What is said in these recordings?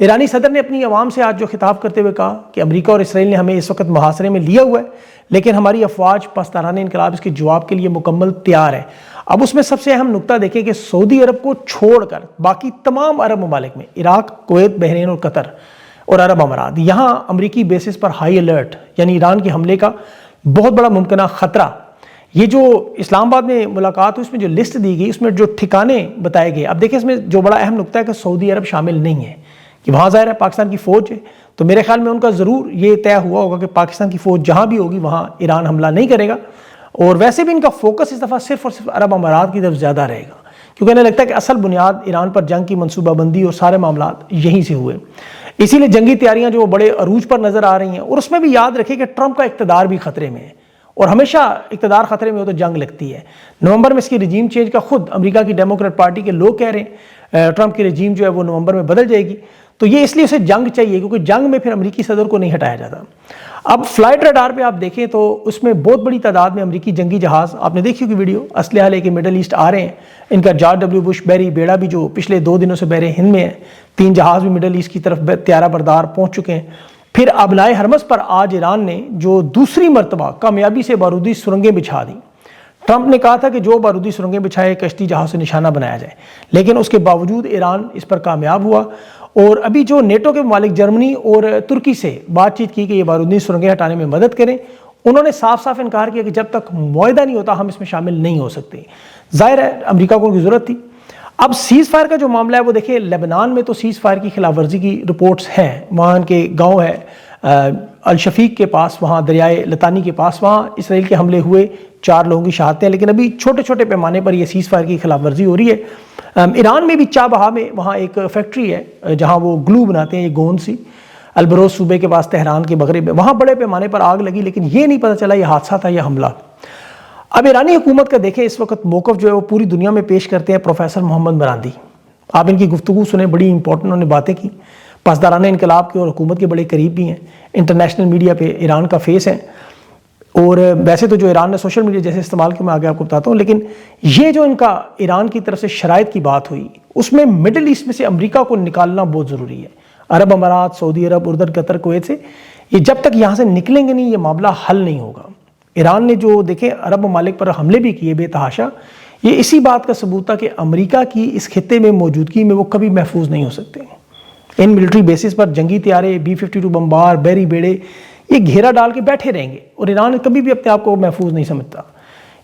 ایرانی صدر نے اپنی عوام سے آج جو خطاب کرتے ہوئے کہا کہ امریکہ اور اسرائیل نے ہمیں اس وقت محاصرے میں لیا ہوا ہے، لیکن ہماری افواج پاسداران انقلاب اس کے جواب کے لیے مکمل تیار ہے۔ اب اس میں سب سے اہم نقطہ دیکھیں کہ سعودی عرب کو چھوڑ کر باقی تمام عرب ممالک میں عراق، کویت، بحرین اور قطر اور عرب امارات، یہاں امریکی بیسز پر ہائی الرٹ، یعنی ایران کے حملے کا بہت بڑا ممکنہ خطرہ۔ یہ جو اسلام آباد میں ملاقات ہوئی، اس میں جو لسٹ دی گئی، اس میں جو ٹھکانے بتائے گئے، اب دیکھیں اس میں جو بڑا اہم نقطہ ہے کہ سعودی عرب شامل نہیں ہے، کہ وہاں ظاہر ہے پاکستان کی فوج ہے، تو میرے خیال میں ان کا ضرور یہ طے ہوا ہوگا کہ پاکستان کی فوج جہاں بھی ہوگی وہاں ایران حملہ نہیں کرے گا، اور ویسے بھی ان کا فوکس اس دفعہ صرف اور صرف عرب امارات کی طرف زیادہ رہے گا، کیونکہ انہیں لگتا ہے کہ اصل بنیاد ایران پر جنگ کی منصوبہ بندی اور سارے معاملات یہیں سے ہوئے، اسی لیے جنگی تیاریاں جو بڑے عروج پر نظر آ رہی ہیں۔ اور اس میں بھی یاد رکھیں کہ ٹرمپ کا اقتدار بھی خطرے میں ہے، اور ہمیشہ اقتدار خطرے میں ہو تو جنگ لگتی ہے۔ نومبر میں اس کی رجیم چینج کا خود امریکہ کی ڈیموکریٹ پارٹی کے لوگ کہہ رہے ہیں ٹرمپ کی رجیم جو ہے وہ نومبر میں بدل جائے گی، تو یہ اس لیے اسے جنگ چاہیے، کیونکہ جنگ میں پھر امریکی صدر کو نہیں ہٹایا جاتا۔ اب فلائٹ ریڈار پہ آپ دیکھیں تو اس میں بہت بڑی تعداد میں امریکی جنگی جہاز، آپ نے دیکھی ہوگی ویڈیو، اسلحہ لے کے مڈل ایسٹ آ رہے ہیں۔ ان کا جارج ڈبلیو بش بحری بیڑا بھی جو پچھلے 2 دنوں سے بحر ہند میں ہے، 3 جہاز بھی مڈل ایسٹ کی طرف طیارہ بردار پہنچ چکے ہیں۔ پھر ابنائے ہرمز پر آج ایران نے جو دوسری مرتبہ کامیابی سے بارودی سرنگیں بچھا دیں۔ ٹرمپ نے کہا تھا کہ جو بارودی سرنگیں بچھائے کشتی جہاز سے نشانہ بنایا جائے، لیکن اس کے باوجود ایران اس پر کامیاب ہوا، اور ابھی جو نیٹو کے ممالک جرمنی اور ترکی سے بات چیت کی کہ یہ بارودی سرنگیں ہٹانے میں مدد کریں، انہوں نے صاف صاف انکار کیا کہ جب تک معاہدہ نہیں ہوتا ہم اس میں شامل نہیں ہو سکتے۔ ظاہر ہے امریکہ کو ان کی ضرورت تھی۔ اب سیز فائر کا جو معاملہ ہے وہ دیکھیں، لبنان میں تو سیز فائر کی خلاف ورزی کی رپورٹس ہیں، وہاں کے گاؤں ہے الشفیق کے پاس، وہاں دریائے لطانی کے پاس، وہاں اسرائیل کے حملے ہوئے، 4 لوگوں کی شہادتیں، لیکن ابھی چھوٹے چھوٹے پیمانے پر یہ سیز فائر کی خلاف ورزی ہو رہی ہے۔ ایران میں بھی چابہا میں وہاں ایک فیکٹری ہے جہاں وہ گلو بناتے ہیں، یہ گوند سی، البروز صوبے کے پاس تہران کے مغرب میں، وہاں بڑے پیمانے پر آگ لگی، لیکن یہ نہیں پتہ چلا یہ حادثہ تھا یا حملہ۔ اب ایرانی حکومت کا دیکھیں اس وقت موقف جو ہے وہ پوری دنیا میں پیش کرتے ہیں پروفیسر محمد مراندی۔ آپ ان کی گفتگو سنیں، بڑی امپورٹنٹ انہوں نے باتیں کی، پاسداران انقلاب کے اور حکومت کے بڑے قریب بھی ہیں، انٹرنیشنل میڈیا پہ ایران کا فیس ہے، اور ویسے تو جو ایران نے سوشل میڈیا جیسے استعمال کیا میں آگے آپ کو بتاتا ہوں، لیکن یہ جو ان کا ایران کی طرف سے شرائط کی بات ہوئی، اس میں مڈل ایسٹ میں سے امریکہ کو نکالنا بہت ضروری ہے۔ عرب امارات، سعودی عرب، اردن، قطر، کویت سے یہ جب تک یہاں سے نکلیں گے نہیں، یہ معاملہ حل نہیں ہوگا۔ ایران نے جو دیکھیں عرب ممالک پر حملے بھی کیے بے تحاشا، یہ اسی بات کا ثبوت تھا کہ امریکہ کی اس خطے میں موجودگی میں وہ کبھی محفوظ نہیں ہو سکتے۔ ان ملٹری بیسز پر جنگی طیارے، B-52 بمبار، بحری بیڑے یہ گھیرا ڈال کے بیٹھے رہیں گے، اور ایران کبھی بھی اپنے آپ کو محفوظ نہیں سمجھتا۔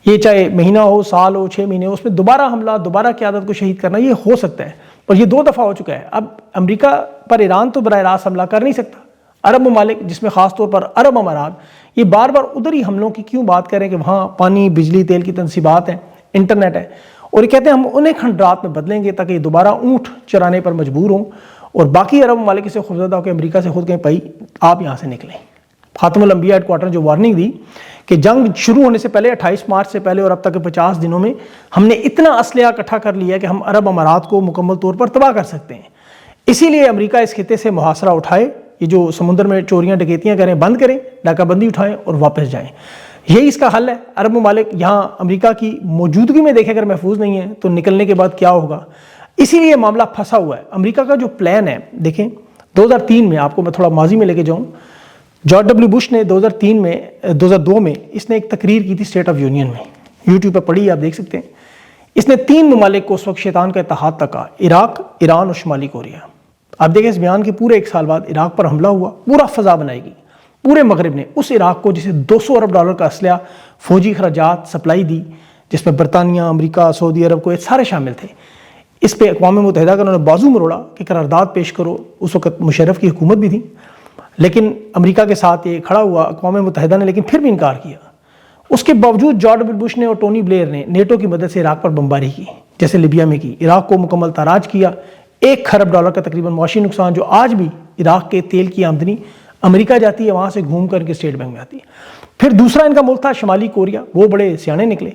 یہ چاہے مہینہ ہو، سال ہو، 6 مہینے ہو، اس میں دوبارہ حملہ، دوبارہ قیادت کو شہید کرنا یہ ہو سکتا ہے، اور یہ 2 دفعہ ہو چکا ہے۔ اب امریکہ پر ایران تو براہ راست حملہ کر نہیں سکتا، عرب ممالک جس میں خاص طور پر عرب امارات یہ بار بار ادھر ہی حملوں کی کیوں بات کریں کہ وہاں پانی، بجلی، تیل کی تنصیبات ہیں، انٹرنیٹ ہے، اور یہ کہتے ہیں ہم انہیں کھنڈرات میں بدلیں گے تاکہ یہ دوبارہ اونٹ چرانے پر مجبور ہوں، اور باقی عرب ممالک سے خوفزدہ ہو کہ امریکہ سے خود کہیں بھائی آپ یہاں سے نکلیں۔ خاتم الانبیاء ہیڈ کوارٹر نے جو وارننگ دی کہ جنگ شروع ہونے سے پہلے 28 مارچ سے پہلے اور اب تک کے 50 دنوں میں ہم نے اتنا اسلحہ اکٹھا کر لیا کہ ہم عرب امارات کو مکمل طور پر تباہ کر سکتے ہیں، اسی لیے امریکہ اس خطے سے محاصرہ اٹھائے، یہ جو سمندر میں چوریاں ڈکیتیاں کریں بند کریں، ناکہ بندی اٹھائیں اور واپس جائیں، یہی اس کا حل ہے۔ عرب ممالک یہاں امریکہ کی موجودگی میں دیکھیں اگر محفوظ نہیں ہے تو نکلنے کے بعد کیا ہوگا، اسی لیے معاملہ پھنسا ہوا ہے۔ امریکہ کا جو پلان ہے دیکھیں 2003 میں، آپ کو میں تھوڑا ماضی میں لے کے جاؤں، جارج ڈبلیو بش نے 2002 میں اس نے ایک تقریر کی تھی اسٹیٹ آف یونین میں، یوٹیوب پہ پڑھی آپ دیکھ سکتے ہیں۔ اس نے 3 ممالک کو اس وقت شیطان کا اتحاد تک کہا، عراق، ایران اور شمالی کوریا۔ آپ دیکھیں اس بیان کے پورے 1 سال بعد عراق پر حملہ ہوا، پورا فضا بنائی گئی، پورے مغرب نے اس عراق کو جسے $200 ارب کا اسلحہ، فوجی اخراجات سپلائی دی، جس میں برطانیہ، امریکہ، سعودی عرب، کویت سارے شامل تھے۔ اس پہ اقوام متحدہ کا انہوں نے بازو مروڑا کہ قرارداد پیش کرو، اس وقت مشرف کی حکومت بھی تھی، لیکن امریکہ کے ساتھ یہ کھڑا ہوا اقوام متحدہ نے، لیکن پھر بھی انکار کیا۔ اس کے باوجود جارج ڈبلیو بش نے اور ٹونی بلیئر نے نیٹو کی مدد سے عراق پر بمباری کی، جیسے لیبیا میں کی، عراق کو مکمل تاراج کیا، $1 ارب کا تقریباً معاشی نقصان، جو آج بھی عراق کے تیل کی آمدنی امریکہ جاتی ہے، وہاں سے گھوم کر کے اسٹیٹ بینک میں آتی ہے۔ پھر دوسرا ان کا ملک تھا شمالی کوریا، وہ بڑے سیانے نکلے،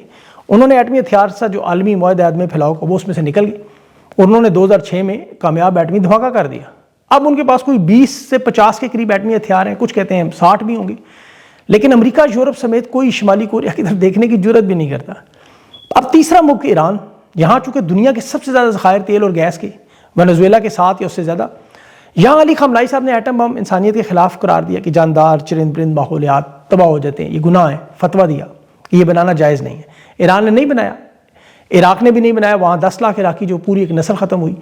انہوں نے ایٹمی ہتھیار سے جو عالمی معاہدہ عدم پھیلاؤ کا وہ اس میں سے نکل گئے، اور انہوں نے 2006 میں کامیاب ایٹمی دھماکہ کر دیا۔ اب ان کے پاس کوئی 20 سے 50 کے قریب ایٹمی ہتھیار ہیں، کچھ کہتے ہیں 60 بھی ہوں گے، لیکن امریکہ، یورپ سمیت کوئی شمالی کوریا کی طرف دیکھنے کی جرت بھی نہیں کرتا۔ اب تیسرا ملک ایران، یہاں چونکہ دنیا کے سب سے زیادہ ذخائر تیل اور گیس کے، وینزویلا کے ساتھ یا اس سے زیادہ، یہاں علی خامنہئی صاحب نے ایٹم بم انسانیت کے خلاف قرار دیا کہ جاندار چرند پرند ماحولیات تباہ ہو جاتے ہیں، یہ گناہ ہے، فتویٰ دیا کہ یہ بنانا جائز نہیں ہے۔ ایران نے نہیں بنایا، عراق نے بھی نہیں بنایا، وہاں 10 لاکھ عراقی جو پوری ایک نسل ختم ہوئی۔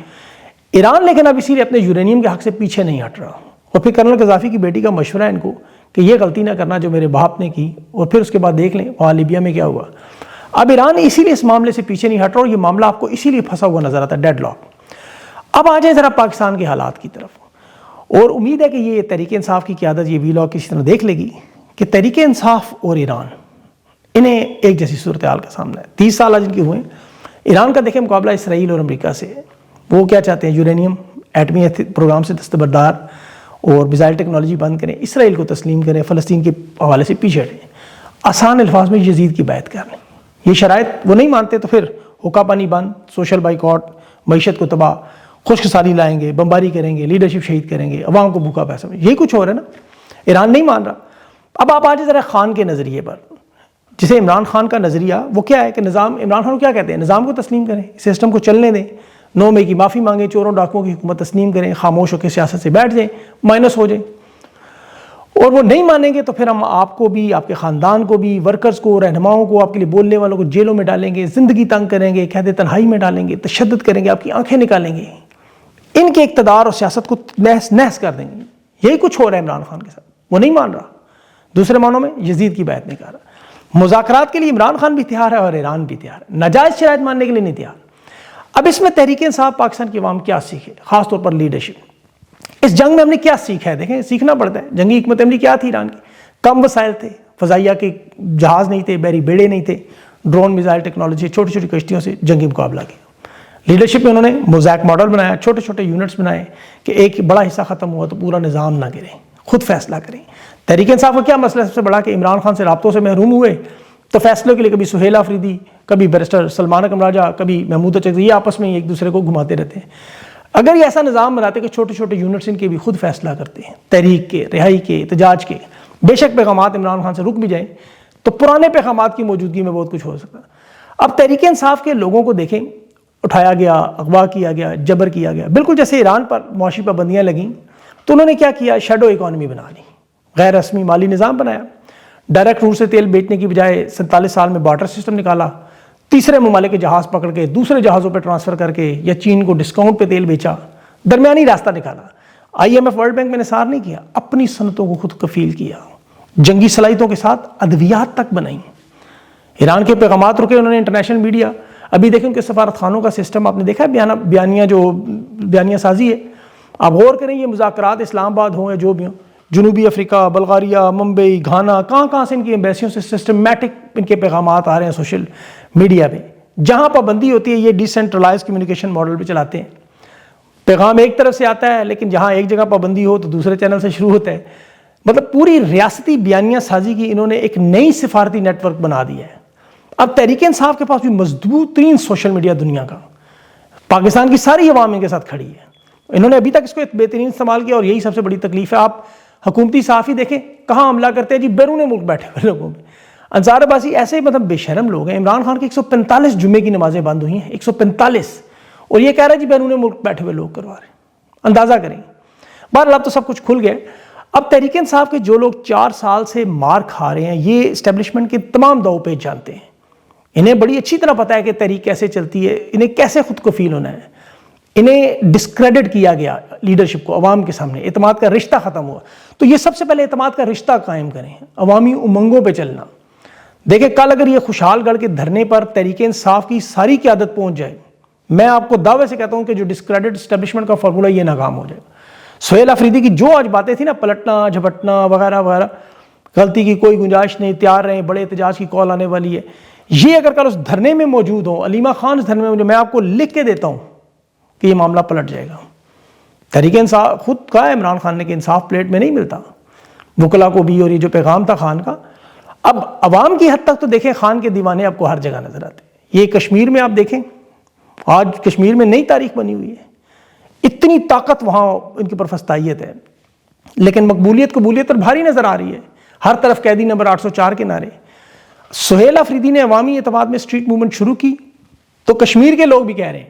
ایران لیکن اب اسی لیے اپنے یورینیم کے حق سے پیچھے نہیں ہٹ رہا، اور پھر کرنل قذافی کی بیٹی کا مشورہ ہے ان کو کہ یہ غلطی نہ کرنا جو میرے باپ نے کی، اور پھر اس کے بعد دیکھ لیں وہاں لیبیا میں کیا ہوا۔ اب ایران اسی لیے اس معاملے سے پیچھے نہیں ہٹ رہا، اور یہ معاملہ آپ کو اسی لیے پھنسا ہوا نظر آتا ہے، ڈیڈ لاک۔ اب آ جائیں ذرا پاکستان کے حالات کی طرف، اور امید ہے کہ یہ تحریک انصاف کی قیادت یہ ویلاگ کسی طرح دیکھ لے گی کہ تحریک انصاف اور ایران انہیں ایک جیسی صورتحال کا سامنا ہے۔ 30 سال جن کے ہوئے، ایران کا دیکھیں مقابلہ اسرائیل اور امریکہ سے، وہ کیا چاہتے ہیں؟ یورینیم ایٹمی پروگرام سے دستبردار اور میزائل ٹیکنالوجی بند کریں، اسرائیل کو تسلیم کریں، فلسطین کے حوالے سے پیچھے ہٹیں، آسان الفاظ میں یزید کی بیعت کر لیں۔ یہ شرائط وہ نہیں مانتے تو پھر حقہ پانی بند، سوشل بائیکاٹ، معیشت کو تباہ، خشک سالی لائیں گے، بمباری کریں گے، لیڈرشپ شہید کریں گے، عوام کو بھوکا پیسہ، یہی کچھ ہو رہا ہے نا۔ ایران نہیں مان رہا۔ اب آپ آج ذرا خان کے نظریے پر، جسے عمران خان کا نظریہ وہ کیا ہے کہ نظام، عمران خان کو کیا کہتے ہیں؟ نظام کو تسلیم کریں، سسٹم کو چلنے دیں، 9 مئی کی معافی مانگیں، چوروں ڈاکوؤں کی حکومت تسلیم کریں، خاموش ہو کے سیاست سے بیٹھ جائیں، مائنس ہو جائیں۔ اور وہ نہیں مانیں گے تو پھر ہم آپ کو بھی، آپ کے خاندان کو بھی، ورکرز کو، رہنماؤں کو، آپ کے لیے بولنے والوں کو جیلوں میں ڈالیں گے، زندگی تنگ کریں گے، قید تنہائی میں ڈالیں گے، تشدد کریں گے، آپ کی آنکھیں نکالیں گے، ان کے اقتدار اور سیاست کو نحس کر دیں گے۔ یہی کچھ ہو رہا ہے عمران خان کے ساتھ، وہ نہیں مان رہا، دوسرے معنوں میں یزید کی بیعت نہیں کر رہا۔ مذاکرات کے لیے عمران خان بھی تیار ہے اور ایران بھی تیار ہے، ناجائز شرائط ماننے کے لیے نہیں تیار۔ اب اس میں تحریک انصاف پاکستان کی عوام کیا سیکھے، خاص طور پر لیڈرشپ؟ اس جنگ میں ہم نے کیا سیکھا ہے؟ دیکھیں سیکھنا پڑتا ہے۔ جنگی حکمت عملی کیا تھی ایران کی؟ کم وسائل تھے، فضائیہ کے جہاز نہیں تھے، بحری بیڑے نہیں تھے، ڈرون میزائل ٹیکنالوجی، چھوٹی چھوٹی کشتیوں سے جنگی مقابلہ کیا۔ لیڈرشپ میں انہوں نے موزیک ماڈل بنایا، چھوٹے چھوٹے یونٹس بنائے کہ ایک بڑا حصہ ختم ہوا تو پورا نظام نہ گرے، خود فیصلہ کریں۔ تحریک انصاف کا کیا مسئلہ ہے؟ سب سے بڑا کہ عمران خان سے رابطوں سے محروم ہوئے، تو فیصلوں کے لیے کبھی سہیل آفریدی، کبھی بیرسٹر سلمان اکرم راجہ، کبھی محمود چودھری، یہ آپس میں ایک دوسرے کو گھماتے رہتے ہیں۔ اگر یہ ایسا نظام بناتے کہ چھوٹے چھوٹے یونٹس ان کے بھی خود فیصلہ کرتے ہیں، تحریک کے، رہائی کے، احتجاج کے، بے شک پیغامات عمران خان سے رک بھی جائیں تو پرانے پیغامات کی موجودگی میں بہت کچھ ہو سکتا ہے۔ اب تحریک انصاف کے لوگوں کو دیکھیں، اٹھایا گیا، اغوا کیا گیا، جبر کیا گیا، بالکل جیسے ایران پر معاشی پابندیاں لگیں تو انہوں نے کیا کیا؟ شیڈو اکانومی بنا لی، غیر رسمی مالی نظام بنایا، ڈائریکٹ روٹ سے تیل بیچنے کی بجائے 47 سال میں بارٹر سسٹم نکالا، تیسرے ممالک کے جہاز پکڑ کے دوسرے جہازوں پہ ٹرانسفر کر کے یا چین کو ڈسکاؤنٹ پہ تیل بیچا، درمیانی راستہ نکالا۔ IMF ورلڈ بینک میں نثار نہیں کیا، اپنی صنعتوں کو خود کفیل کیا، جنگی صلاحیتوں کے ساتھ ادویات تک بنائیں۔ ایران کے پیغامات رکے، انہوں نے انٹرنیشنل میڈیا، ابھی دیکھیں کہ سفارت خانوں کا سسٹم آپ نے دیکھا ہے، بیانیہ سازی ہے۔ آپ غور کریں، یہ مذاکرات اسلام آباد ہوں یا جو بھی ہوں، جنوبی افریقہ، بلغاریہ، ممبئی، گھانا، کہاں سے ان کی ایمبیسیوں سے سسٹمیٹک ان کے پیغامات آ رہے ہیں سوشل میڈیا پہ۔ جہاں پابندی ہوتی ہے یہ ڈیسینٹرلائز کمیونیکیشن ماڈل پہ چلاتے ہیں، پیغام ایک طرف سے آتا ہے لیکن جہاں ایک جگہ پابندی ہو تو دوسرے چینل سے شروع ہوتا ہے۔ مطلب پوری ریاستی بیانیہ سازی کی انہوں نے ایک نئی سفارتی نیٹ ورک بنا دیا ہے۔ اب تحریک انصاف کے پاس بھی مضبوط ترین سوشل میڈیا دنیا کا، پاکستان کی ساری عوام ان کے ساتھ کھڑی ہے، انہوں نے ابھی تک اس کو بہترین استعمال کیا، اور یہی سب سے بڑی تکلیف ہے۔ آپ حکومتی صحافی دیکھیں کہاں حملہ کرتے ہیں جی، بیرون ملک بیٹھے ہوئے لوگوں میں۔ انصار عباسی ایسے مطلب بے شرم لوگ ہیں، عمران خان کی 145 جمعے کی نمازیں بند ہوئی ہیں، 145، اور یہ کہہ رہا ہے جی بیرون ملک بیٹھے ہوئے لوگ کروا رہے ہیں۔ اندازہ کریں۔ بہرحال اب تو سب کچھ کھل گیا۔ اب تحریک انصاف کے جو لوگ 4 سال سے مار کھا رہے ہیں، یہ اسٹیبلشمنٹ کے تمام داؤ پیچ جانتے ہیں، انہیں بڑی اچھی طرح پتہ ہے کہ تحریک کیسے چلتی ہے، انہیں کیسے خود کفیل ہونا ہے۔ انہیں ڈسکریڈٹ کیا گیا لیڈرشپ کو عوام کے سامنے، اعتماد کا رشتہ ختم ہوا، تو یہ سب سے پہلے اعتماد کا رشتہ قائم کریں، عوامی امنگوں پہ چلنا۔ دیکھیں کل اگر یہ خوشحال گڑھ کے دھرنے پر تحریک انصاف کی ساری قیادت پہنچ جائے، میں آپ کو دعوے سے کہتا ہوں کہ جو ڈسکریڈٹ اسٹیبلشمنٹ کا فارمولہ یہ ناکام ہو جائے گا۔ سہیل آفریدی کی جو آج باتیں تھیں نا، پلٹنا جھپٹنا وغیرہ وغیرہ، غلطی کی کوئی گنجائش نہیں، تیار رہیں، بڑے احتجاج کی کال آنے والی ہے، یہ اگر کل اس دھرنے میں موجود ہوں، علیمہ خان اس دھرنے میں، میں آپ کو لکھ کے دیتا ہوں کہ یہ معاملہ پلٹ جائے گا۔ تحریک انصاف خود کہا ہے عمران خان نے کہ انصاف پلیٹ میں نہیں ملتا، وکلا کو بھی، اور یہ جو پیغام تھا خان کا۔ اب عوام کی حد تک تو دیکھیں خان کے دیوانے آپ کو ہر جگہ نظر آتے ہیں۔ یہ کشمیر میں آپ دیکھیں، آج کشمیر میں نئی تاریخ بنی ہوئی ہے، اتنی طاقت وہاں ان کی پرفستائیت ہے، لیکن مقبولیت قبولیت پر بھاری نظر آ رہی ہے، ہر طرف قیدی نمبر 804 کے نعرے۔ سہیل آفریدی نے عوامی اعتماد میں اسٹریٹ موومنٹ شروع کی تو کشمیر کے لوگ بھی کہہ رہے ہیں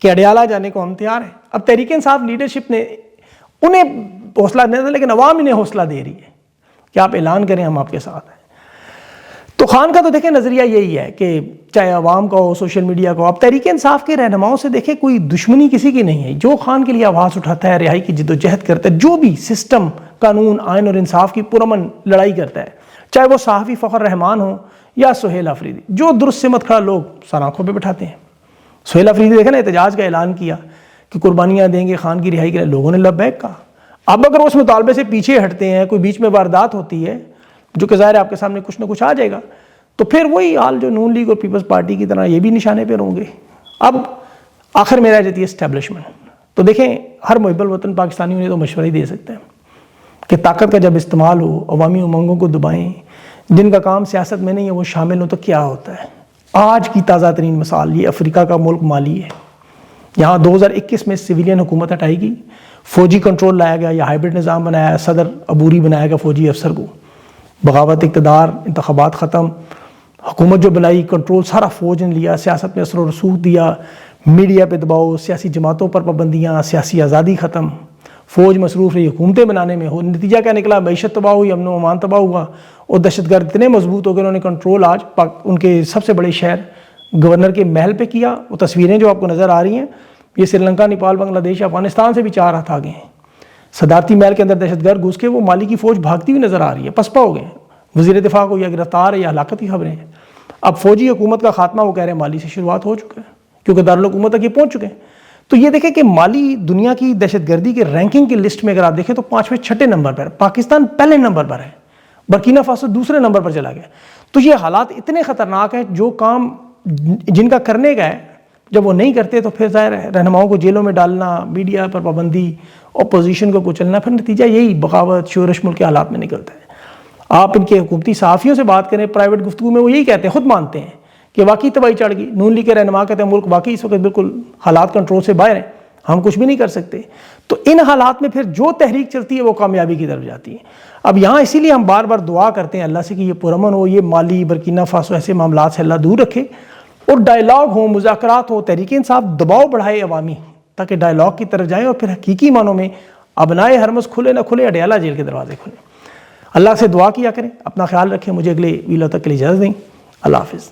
کہ اڈیالہ جانے کو ہم تیار ہیں۔ اب تحریک انصاف لیڈرشپ نے انہیں حوصلہ نہیں دیتا، لیکن عوام انہیں حوصلہ دے رہی ہے کہ آپ اعلان کریں ہم آپ کے ساتھ ہیں۔ تو خان کا تو دیکھیں نظریہ یہی ہے کہ چاہے عوام کا ہو، سوشل میڈیا کا ہو، آپ تحریک انصاف کے رہنماؤں سے دیکھیں کوئی دشمنی کسی کی نہیں ہے۔ جو خان کے لیے آواز اٹھاتا ہے، رہائی کی جد و جہد کرتا ہے، جو بھی سسٹم، قانون، آئین اور انصاف کی پرامن لڑائی کرتا ہے، چاہے وہ صحافی فخر رحمان ہو یا سہیل آفریدی، جو درست سمت کھڑا لوگ سر آنکھوں پہ بٹھاتے ہیں۔ سہیل آفریدی دیکھیں نا، احتجاج کا اعلان کیا کہ قربانیاں دیں گے خان کی رہائی کے لیے، لوگوں نے لبیک کہا۔ اب اگر اس مطالبے سے پیچھے ہٹتے ہیں، کوئی بیچ میں واردات ہوتی ہے جو کہ ظاہر ہے آپ کے سامنے کچھ نہ کچھ آ جائے گا، تو پھر وہی حال جو نون لیگ اور پیپلز پارٹی کی طرح یہ بھی نشانے پہ رہوں گے۔ اب آخر میں رہ جاتی ہے اسٹیبلشمنٹ۔ تو دیکھیں ہر محب الوطن پاکستانی انہیں تو مشورہ ہی دے سکتے ہیں کہ طاقت کا جب استعمال ہو، عوامی امنگوں کو دبائیں، جن کا کام سیاست میں نہیں ہے وہ شامل ہوں، تو کیا ہوتا ہے۔ آج کی تازہ ترین مثال یہ افریقہ کا ملک مالی ہے۔ یہاں 2021 میں سویلین حکومت ہٹائی گئی، فوجی کنٹرول لایا گیا، یا ہائبرڈ نظام بنایا، صدر عبوری بنایا گیا فوجی افسر کو، بغاوت اقتدار، انتخابات ختم، حکومت جو بنائی کنٹرول سارا فوج نے لیا، سیاست میں اثر و رسوخ دیا، میڈیا پہ دباؤ، سیاسی جماعتوں پر پابندیاں، سیاسی آزادی ختم، فوج مصروف رہی حکومتیں بنانے میں۔ نتیجہ کیا نکلا؟ معیشت تباہ ہوئی، امن و امان تباہ ہوا، اور دہشت گرد اتنے مضبوط ہو گئے، انہوں نے کنٹرول آج ان کے سب سے بڑے شہر گورنر کے محل پہ کیا۔ وہ تصویریں جو آپ کو نظر آ رہی ہیں یہ سری لنکا، نیپال، بنگلہ دیش، افغانستان سے بھی 4 ہاتھ آگے ہیں۔ صدارتی محل کے اندر دہشت گرد گھس کے وہ مالی کی فوج بھاگتی ہوئی نظر آ رہی ہے، پسپا ہو گئے ہیں۔ وزیر دفاع کو یا گرفتار ہے یا ہلاکت کی خبریں ہیں۔ اب فوجی حکومت کا خاتمہ وہ کہہ رہے ہیں مالی سے شروعات ہو چکا ہے، کیونکہ دارالحکومت تک یہ پہنچ چکے ہیں۔ تو یہ دیکھیں کہ مالی دنیا کی دہشت گردی کے رینکنگ کی لسٹ میں اگر آپ دیکھیں تو 5ویں 6 نمبر پر، پاکستان پہلے نمبر پر ہے، برکینا فاسو دوسرے نمبر پر چلا گیا۔ تو یہ حالات اتنے خطرناک ہیں، جو کام جن کا کرنے کا ہے جب وہ نہیں کرتے تو پھر ظاہر ہے رہنماؤں کو جیلوں میں ڈالنا، میڈیا پر پابندی، اپوزیشن کو کچلنا، پھر نتیجہ یہی بغاوت، شورش ملک کے حالات میں نکلتا ہے۔ آپ ان کے حکومتی صحافیوں سے بات کریں پرائیویٹ گفتگو میں، وہ یہی کہتے ہیں، خود مانتے ہیں کہ واقعی تباہی چڑھ گئی۔ نون لیگ کے رہنما کہتے ہیں ملک واقعی اس وقت بالکل حالات کنٹرول سے باہر ہیں، ہم کچھ بھی نہیں کر سکتے۔ تو ان حالات میں پھر جو تحریک چلتی ہے وہ کامیابی کی طرف جاتی ہے۔ اب یہاں اسی لیے ہم بار بار دعا کرتے ہیں اللہ سے کہ یہ پرامن ہو، یہ مالی، برکینا فاسو ایسے معاملات سے اللہ دور رکھے، اور ڈائلاگ ہو، مذاکرات ہو، تحریک انصاف دباؤ بڑھائے عوامی، تاکہ ڈائلاگ کی طرف جائیں، اور پھر حقیقی معنوں میں ابنائے ہرمز کھلے نہ کھلے، اڈیالہ جیل کے دروازے کھلیں۔ اللہ سے دعا کیا کریں، اپنا خیال رکھیں، مجھے اگلے ویلوں تک کے لیے اجازت دیں۔ اللہ حافظ۔